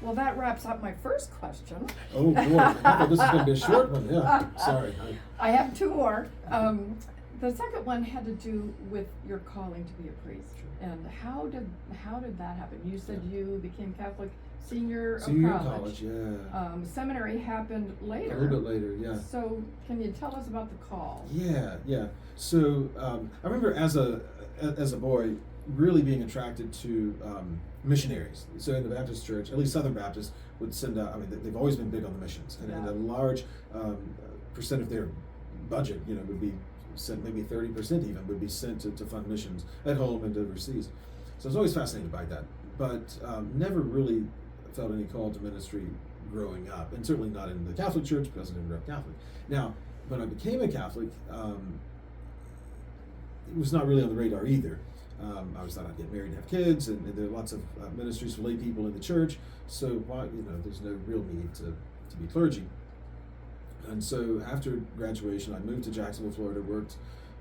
Well, that wraps up my first question. Oh boy, I thought this was going to be a short one. Yeah, sorry. I have two more. The second one had to do with your calling to be a priest, and how did that happen? You said you became Catholic senior of college. Yeah. Seminary happened later. A little bit later, yeah. So can you tell us about the call? Yeah. So I remember as a boy really being attracted to missionaries. So in the Baptist church, at least Southern Baptists would send out. I mean, they've always been big on the missions, and a large percent of their budget, would be sent. Maybe 30% even would be sent to fund missions at home and overseas. So I was always fascinated by that, but never really felt any call to ministry growing up, and certainly not in the Catholic Church because I didn't grow up Catholic. Now, when I became a Catholic, it was not really on the radar either. I always thought I'd get married and have kids, and there are lots of ministries for lay people in the church, so why, there's no real need to be clergy. And so after graduation, I moved to Jacksonville, Florida, worked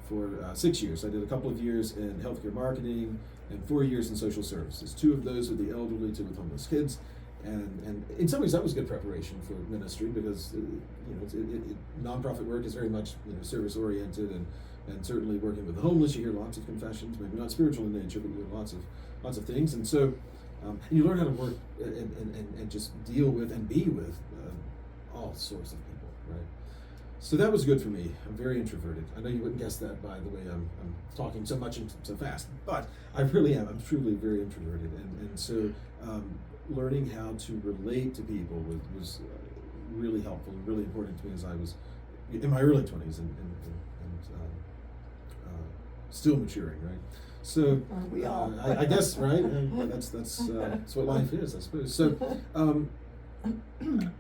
for 6 years. I did a couple of years in healthcare marketing and 4 years in social services. 2 of those with the elderly, 2 with homeless kids. And in some ways that was good preparation for ministry because nonprofit work is very much service oriented, and certainly working with the homeless, you hear lots of confessions, maybe not spiritual in nature, but you hear lots of things. And so you learn how to work and just deal with and be with all sorts of people, right? So that was good for me. I'm very introverted. I know you wouldn't guess that by the way I'm talking so much and so fast, but I really am. I'm truly very introverted, and so learning how to relate to people was really helpful and really important to me as I was in my early 20s and still maturing, right? So we all. I guess, right? That's what life is, I suppose. So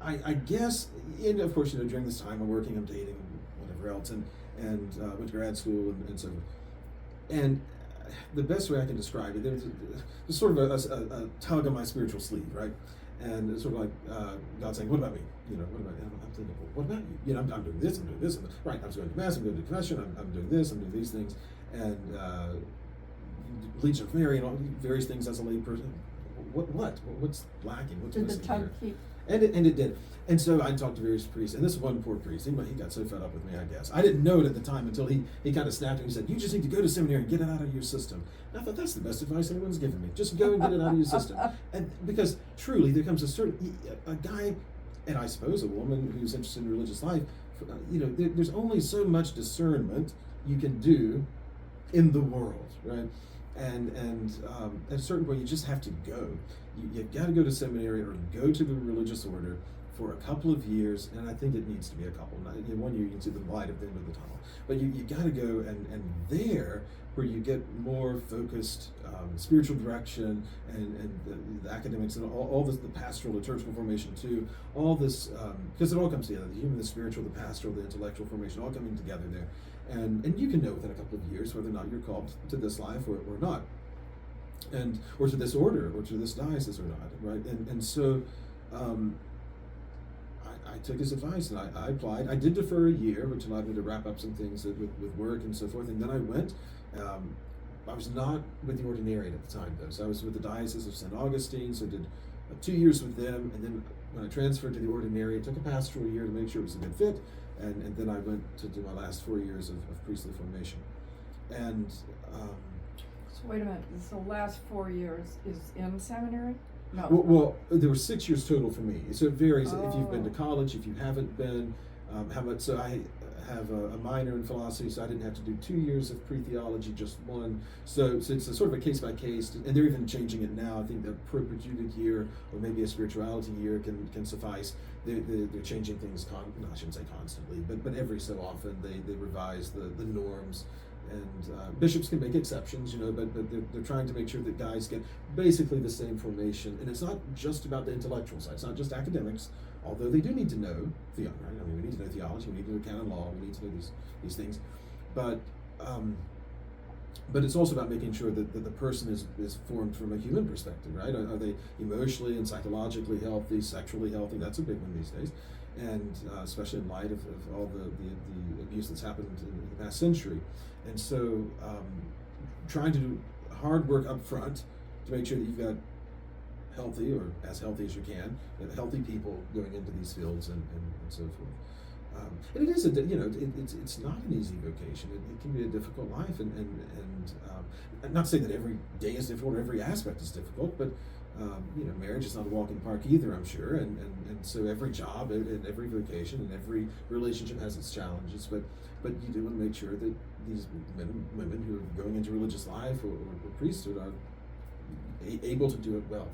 I guess, and of course, during this time I'm working, I'm dating, whatever else, and went to grad school and so forth. And the best way I can describe it, there's sort of a tug on my spiritual sleeve, right? And it's sort of like God saying, "What about me? What about?" And I'm thinking, well, "What about you? I'm doing this. I'm doing this. Right? I'm going to mass. I'm going to confession. I'm doing this. I'm doing these things, and Legion of Mary and all various things as a lay person. What's lacking? What's Did missing the tug here?" keep? And it did. And so I talked to various priests, and this one poor priest, he got so fed up with me, I guess. I didn't know it at the time until he kind of snapped at me and said, "You just need to go to seminary and get it out of your system." And I thought, that's the best advice anyone's given me. Just go and get it out of your system. And because truly, there comes a guy, and I suppose a woman who's interested in religious life, there's only so much discernment you can do in the world, right? And at a certain point, you just have to go. You've got to go to seminary or go to the religious order for a couple of years, and I think it needs to be a couple. 1 year you can see the light at the end of the tunnel, but you got to go, and there where you get more focused spiritual direction and the academics and all this, the pastoral, liturgical formation too, all this, because it all comes together, the human, the spiritual, the pastoral, the intellectual formation, all coming together there. And you can know within a couple of years whether or not you're called to this life or not, or to this order or to this diocese or not, right? And so I took his advice and I applied. I did defer a year, which allowed me to wrap up some things with work and so forth. And then I went. I was not with the ordinariate at the time, though. So I was with the Diocese of St. Augustine, so I did 2 years with them. And then when I transferred to the ordinariate, it took a pastoral year to make sure it was a good fit. And then I went to do my last 4 years of priestly formation. And so wait a minute. So last 4 years is in seminary? No. Well, there were 6 years total for me. So it varies if you've been to college, if you haven't been, how much. So I have a minor in philosophy, so I didn't have to do 2 years of pre-theology, just 1. So it's a sort of a case by case, and they're even changing it now. I think the perpetuited year or maybe a spirituality year can suffice. They're changing things. I shouldn't say constantly, but every so often they revise the norms. And bishops can make exceptions, but they're trying to make sure that guys get basically the same formation. And it's not just about the intellectual side. It's not just academics, although they do need to know theology. Right? I mean, we need to know theology. We need to know canon law. We need to know these things. But it's also about making sure that the person is formed from a human perspective, right? Are they emotionally and psychologically healthy, sexually healthy? That's a big one these days. And especially in light of all the abuse that's happened in the past century. And so trying to do hard work up front to make sure that you've got healthy, or as healthy as you can, healthy people going into these fields and so forth. And it is it's not an easy vocation. It can be a difficult life, and not saying that every day is difficult or every aspect is difficult, but marriage is not a walk in the park either, I'm sure, and so every job and every vocation and every relationship has its challenges, but you do want to make sure that these men and women who are going into religious life or priesthood are able to do it well.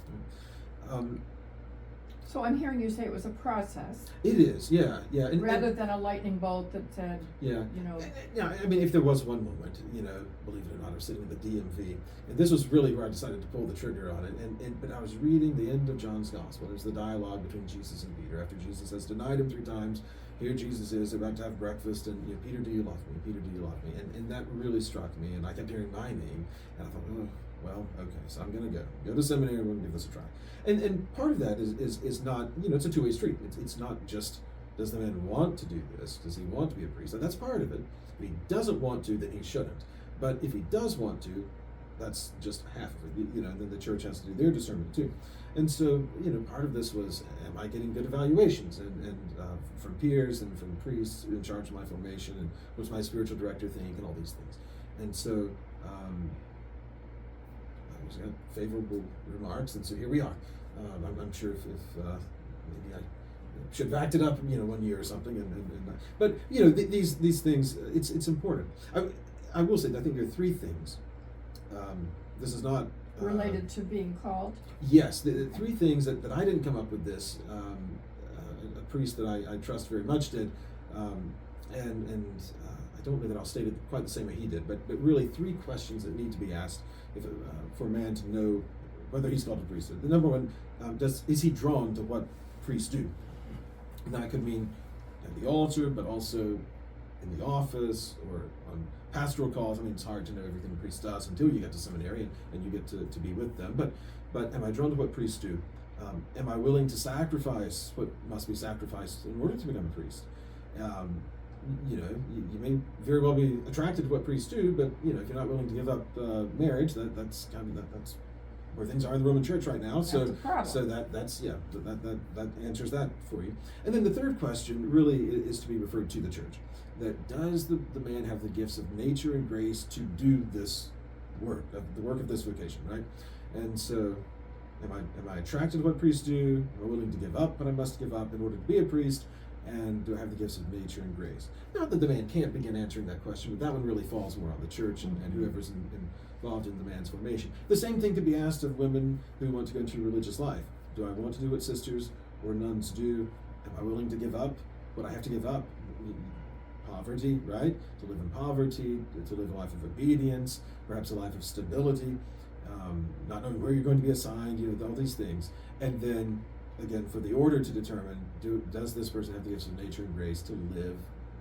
So I'm hearing you say it was a process. It is, yeah. Rather than a lightning bolt that said, yeah. I mean, if there was one moment, believe it or not, I was sitting in the DMV, and this was really where I decided to pull the trigger on it. But I was reading the end of John's Gospel. There's the dialogue between Jesus and Peter after Jesus has denied him 3 times. Here Jesus is about to have breakfast, and Peter, do you love me? Peter, do you love me? And that really struck me, and I kept hearing my name, and I thought, oh, well, okay, so I'm going to go to seminary. I'm going to give this a try. And part of that is not, it's a two-way street. It's not just, does the man want to do this? Does he want to be a priest? And that's part of it. If he doesn't want to, then he shouldn't. But if he does want to, that's just half of it. And then the church has to do their discernment too. And so, part of this was, am I getting good evaluations and from peers and from priests in charge of my formation, and what's my spiritual director think, and all these things. And so, I was got favorable remarks, and so here we are. I'm sure if maybe I should have acted up, 1 year or something, but these things, it's important. I will say that I think there are 3 things. This is not related to being called. Yes, the 3 things that I didn't come up with this. A priest that I trust very much did, and I don't know that I'll state it quite the same way he did, but really 3 questions that need to be asked for a man to know whether he's called to priesthood. The number one, is he drawn to what priests do? And that could mean at the altar, but also in the office or on pastoral calls. I mean, it's hard to know everything a priest does until you get to seminary and you get to be with them. But am I drawn to what priests do? Am I willing to sacrifice what must be sacrificed in order to become a priest? You may very well be attracted to what priests do, but if you're not willing to give up marriage, that's where things are in the Roman Church right now. So that answers that for you. And then the third question really is to be referred to the church. That does the man have the gifts of nature and grace to do this work, the work of this vocation, right? And so, am I attracted to what priests do? Am I willing to give up what I must give up in order to be a priest? And do I have the gifts of nature and grace? Not that the man can't begin answering that question, but that one really falls more on the church and whoever's involved in the man's formation. The same thing could be asked of women who want to go into religious life. Do I want to do what sisters or nuns do? Am I willing to give up what I have to give up? Poverty, right? To live in poverty, to live a life of obedience, perhaps a life of stability, not knowing where you're going to be assigned, all these things. And then, again, for the order to determine, does this person have the gifts of nature and grace to live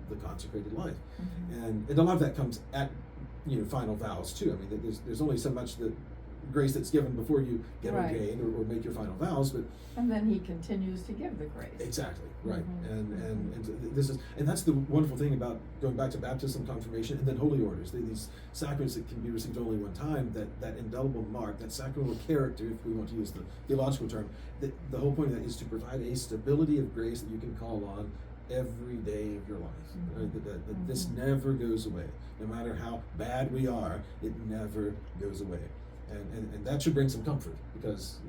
the consecrated life? Mm-hmm. And a lot of that comes at final vows too. I mean, there's only so much that grace that's given before you get ordained or make your final vows, and then he continues to give the grace. Exactly, right. Mm-hmm. And that's the wonderful thing about going back to baptism, confirmation, and then holy orders. These sacraments that can be received only one time, that indelible mark, that sacramental character, if we want to use the theological term, the whole point of that is to provide a stability of grace that you can call on every day of your life. Mm-hmm. Right? That this never goes away. No matter how bad we are, it never goes away. And that should bring some comfort, because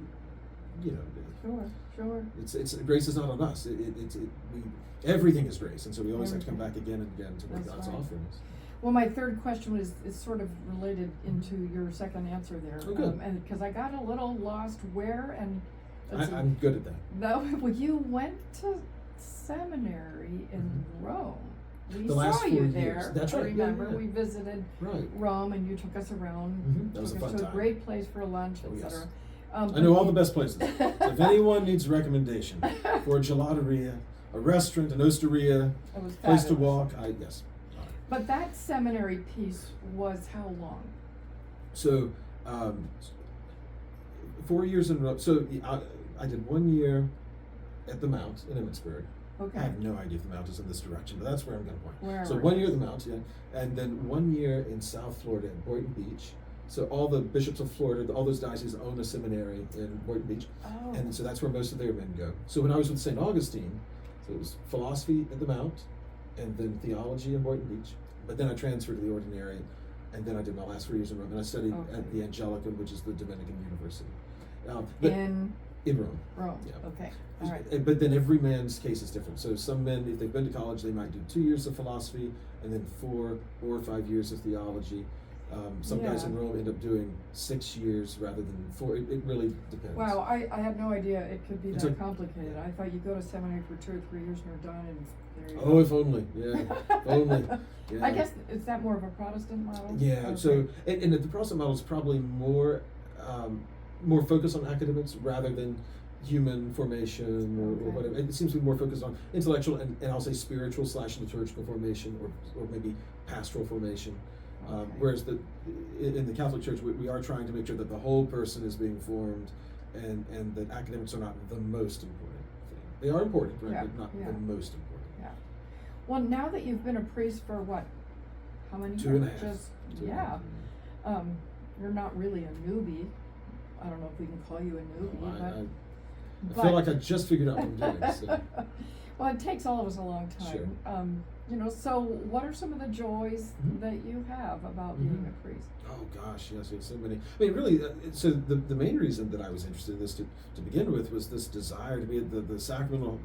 Sure. It's grace is not on us. Everything is grace, and so we always have to come back again and again to what God's offering us. Well, my third question is sort of related into your second answer there. Oh, good. And because I got a little lost where and I'm good at that. No, well, you went to seminary in Rome. We saw you there. That's right. Remember, we visited Rome, and you took us around. That was took a us fun to time. a great place for lunch, etc. Yes. I know all the best places. So if anyone needs a recommendation for a gelateria, a restaurant, an osteria, place to walk, yes. But that seminary piece was how long? So, 4 years in a row. So I did 1 year at the Mount in Emmitsburg. Okay. I have no idea if the Mount is in this direction, but that's where I'm going to point. Wherever. So 1 year at the Mount, and then 1 year in South Florida at Boynton Beach, So all the bishops of Florida, all those dioceses own a seminary in Boynton Beach, Oh. and so that's where most of their men go. So when I was with St. Augustine, so it was philosophy at the Mount, and then theology in Boynton Beach. But then I transferred to the ordinary, and then I did my last 3 years in Rome, and I studied at the Angelicum, which is the Dominican university. But in Rome. Rome. Yeah. Okay. All right. But then every man's case is different. So some men, if they've been to college, they might do 2 years of philosophy and then 4 or 5 years of theology. Some guys in Rome end up doing 6 years rather than 4. It really depends. Wow, I had no idea it could be that complicated. I thought you go to seminary for 2 or 3 years and you're done, and there you go. If only, yeah, if only. Yeah. I guess, is that more of a Protestant model? Yeah, Okay. so, and the Protestant model is probably more focused on academics rather than human formation or whatever. It seems to be more focused on intellectual and I'll say spiritual / liturgical formation or maybe pastoral formation. Whereas in the Catholic Church, we are trying to make sure that the whole person is being formed, and that academics are not the most important thing. They are important, right? But not the most important. Yeah. Well, now that you've been a priest for what? How many years? 2.5. Just, you're not really a newbie. I don't know if we can call you a newbie, I feel like I just figured out what I'm doing. So. Well, it takes all of us a long time. Sure. So what are some of the joys that you have about being a priest? Oh gosh, yes, so many. I mean, really, so the main reason that I was interested in this to begin with was this desire to be the sacramental,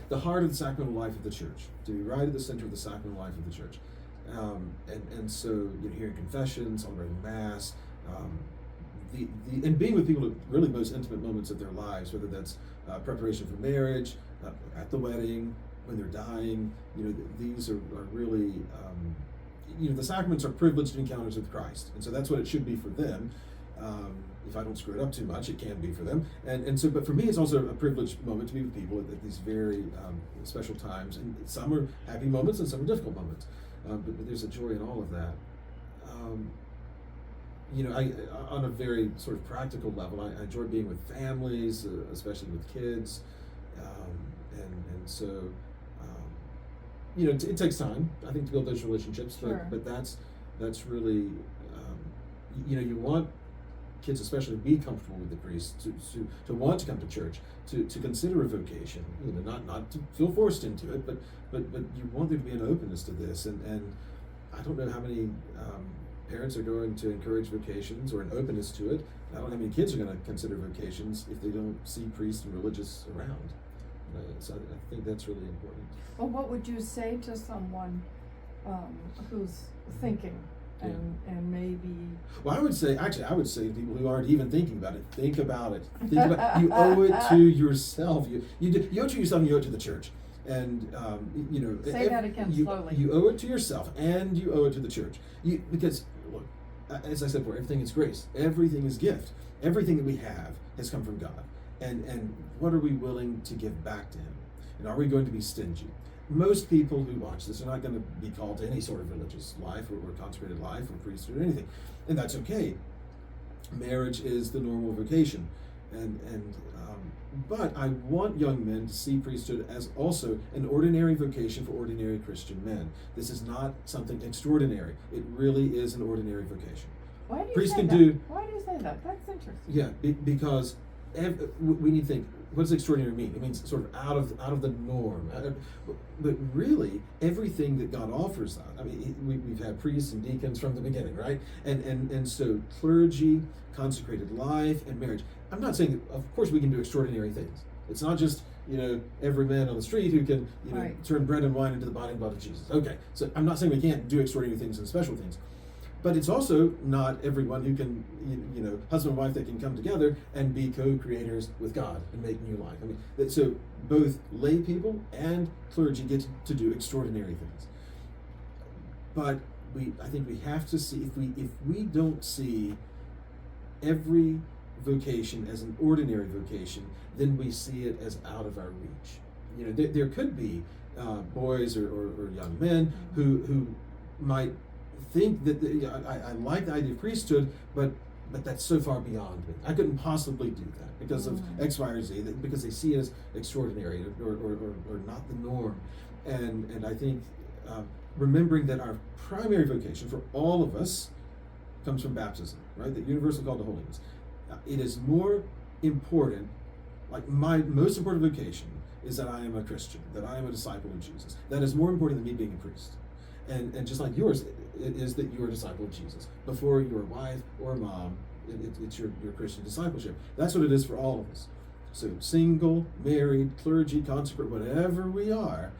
the heart of the sacramental life of the church, to be right at the center of the sacramental life of the church. And so, hearing confession, celebrating Mass, and being with people at really most intimate moments of their lives, whether that's preparation for marriage, at the wedding, when they're dying, these are really, the sacraments are privileged encounters with Christ, and so that's what it should be for them. If I don't screw it up too much, it can be for them, and so. But for me, it's also a privileged moment to be with people at these very special times, and some are happy moments and some are difficult moments, but there's a joy in all of that. I on a very sort of practical level, I enjoy being with families, especially with kids, and so it takes time, I think, to build those relationships. Sure. But that's really you want kids especially to be comfortable with the priest, to want to come to church, to consider a vocation, not to feel forced into it, but you want there to be an openness to this, and I don't know how many parents are going to encourage vocations or an openness to it. I don't know how many kids are going to consider vocations if they don't see priests and religious around. So I think that's really important. Well, what would you say to someone who's thinking and maybe? Well, I would say to people who aren't even thinking about it, think about it. You owe it to yourself. You owe it to yourself, and you owe it to the church. And say that again slowly. You owe it to yourself, and you owe it to the church. Because look, as I said before, everything is grace. Everything is gift. Everything that we have has come from God. And what are we willing to give back to Him? And are we going to be stingy? Most people who watch this are not going to be called to any sort of religious life or consecrated life or priesthood or anything, and that's okay. Marriage is the normal vocation, but I want young men to see priesthood as also an ordinary vocation for ordinary Christian men. This is not something extraordinary. It really is an ordinary vocation. Why do you Priests say can that? do. Why do you say that? That's interesting. Yeah, because we need to think, what does extraordinary mean? It means sort of out of the norm. But really, everything that God offers that. I mean, we've had priests and deacons from the beginning, right? And so clergy, consecrated life, and marriage. I'm not saying that, of course, we can do extraordinary things. It's not just every man on the street who can turn bread and wine into the body and blood of Jesus. Okay, so I'm not saying we can't do extraordinary things and special things. But it's also not everyone who can, husband and wife that can come together and be co-creators with God and make new life. I mean, so both lay people and clergy get to do extraordinary things. But I think we have to see, if we don't see every vocation as an ordinary vocation, then we see it as out of our reach. There could be boys or young men who might think that I like the idea of priesthood, but that's so far beyond me. I couldn't possibly do that because of X, Y, or Z, because they see it as extraordinary or not the norm. And I think remembering that our primary vocation for all of us comes from baptism, right? The universal call to holiness. It is more important, like my most important vocation is that I am a Christian, that I am a disciple of Jesus. That is more important than me being a priest. And just like yours, it is that you are a disciple of Jesus. Before you're a wife or a mom, it's your Christian discipleship. That's what it is for all of us. So single, married, clergy, consecrate, whatever we are,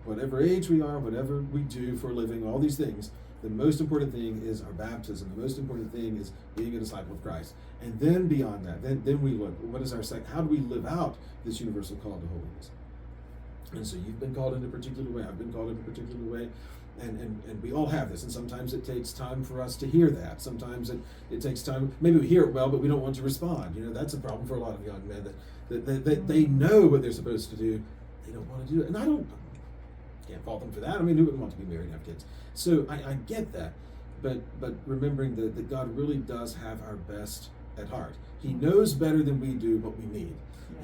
whatever age we are, whatever we do for a living, all these things, the most important thing is our baptism. The most important thing is being a disciple of Christ. And then beyond that, then we look, what is our how do we live out this universal call to holiness? And so you've been called in a particular way, I've been called in a particular way, and we all have this, and sometimes it takes time for us to hear that. Sometimes it takes time, maybe we hear it well, but we don't want to respond. That's a problem for a lot of young men, that they know what they're supposed to do, they don't want to do it. And I can't fault them for that. I mean, who wouldn't want to be married and have kids? So I get that, but remembering that God really does have our best at heart. He knows better than we do what we need.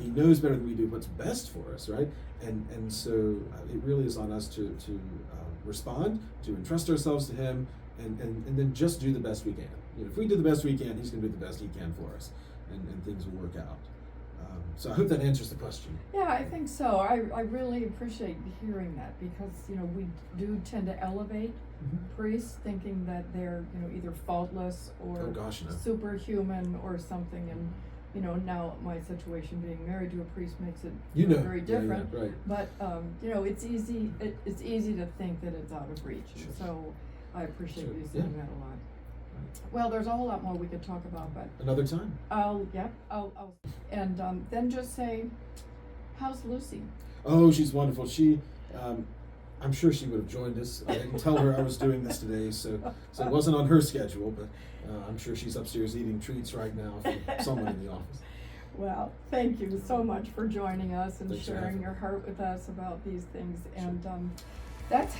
He knows better than we do what's best for us, right? And so it really is on us to respond, to entrust ourselves to Him, and then just do the best we can. If we do the best we can, He's going to do the best He can for us, and things will work out. So I hope that answers the question. Yeah, I think so. I really appreciate hearing that, because we do tend to elevate priests, thinking that they're either faultless or superhuman or something, and now my situation, being married to a priest, makes it very different. Yeah, right. But it's easy. It's easy to think that it's out of reach. Sure. So I appreciate you saying that a lot. Well, there's a whole lot more we could talk about, but another time. I'll and then just say, how's Lucy? Oh, she's wonderful. She, I'm sure she would have joined us. I didn't tell her I was doing this today, so it wasn't on her schedule. But I'm sure she's upstairs eating treats right now from someone in the office. Well, thank you so much for joining us and sharing your heart with us about these things. Sure. And that's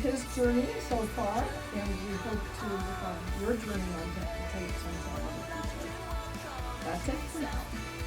his journey so far, and we hope to your journey on that to take some time in the future. That's it for now.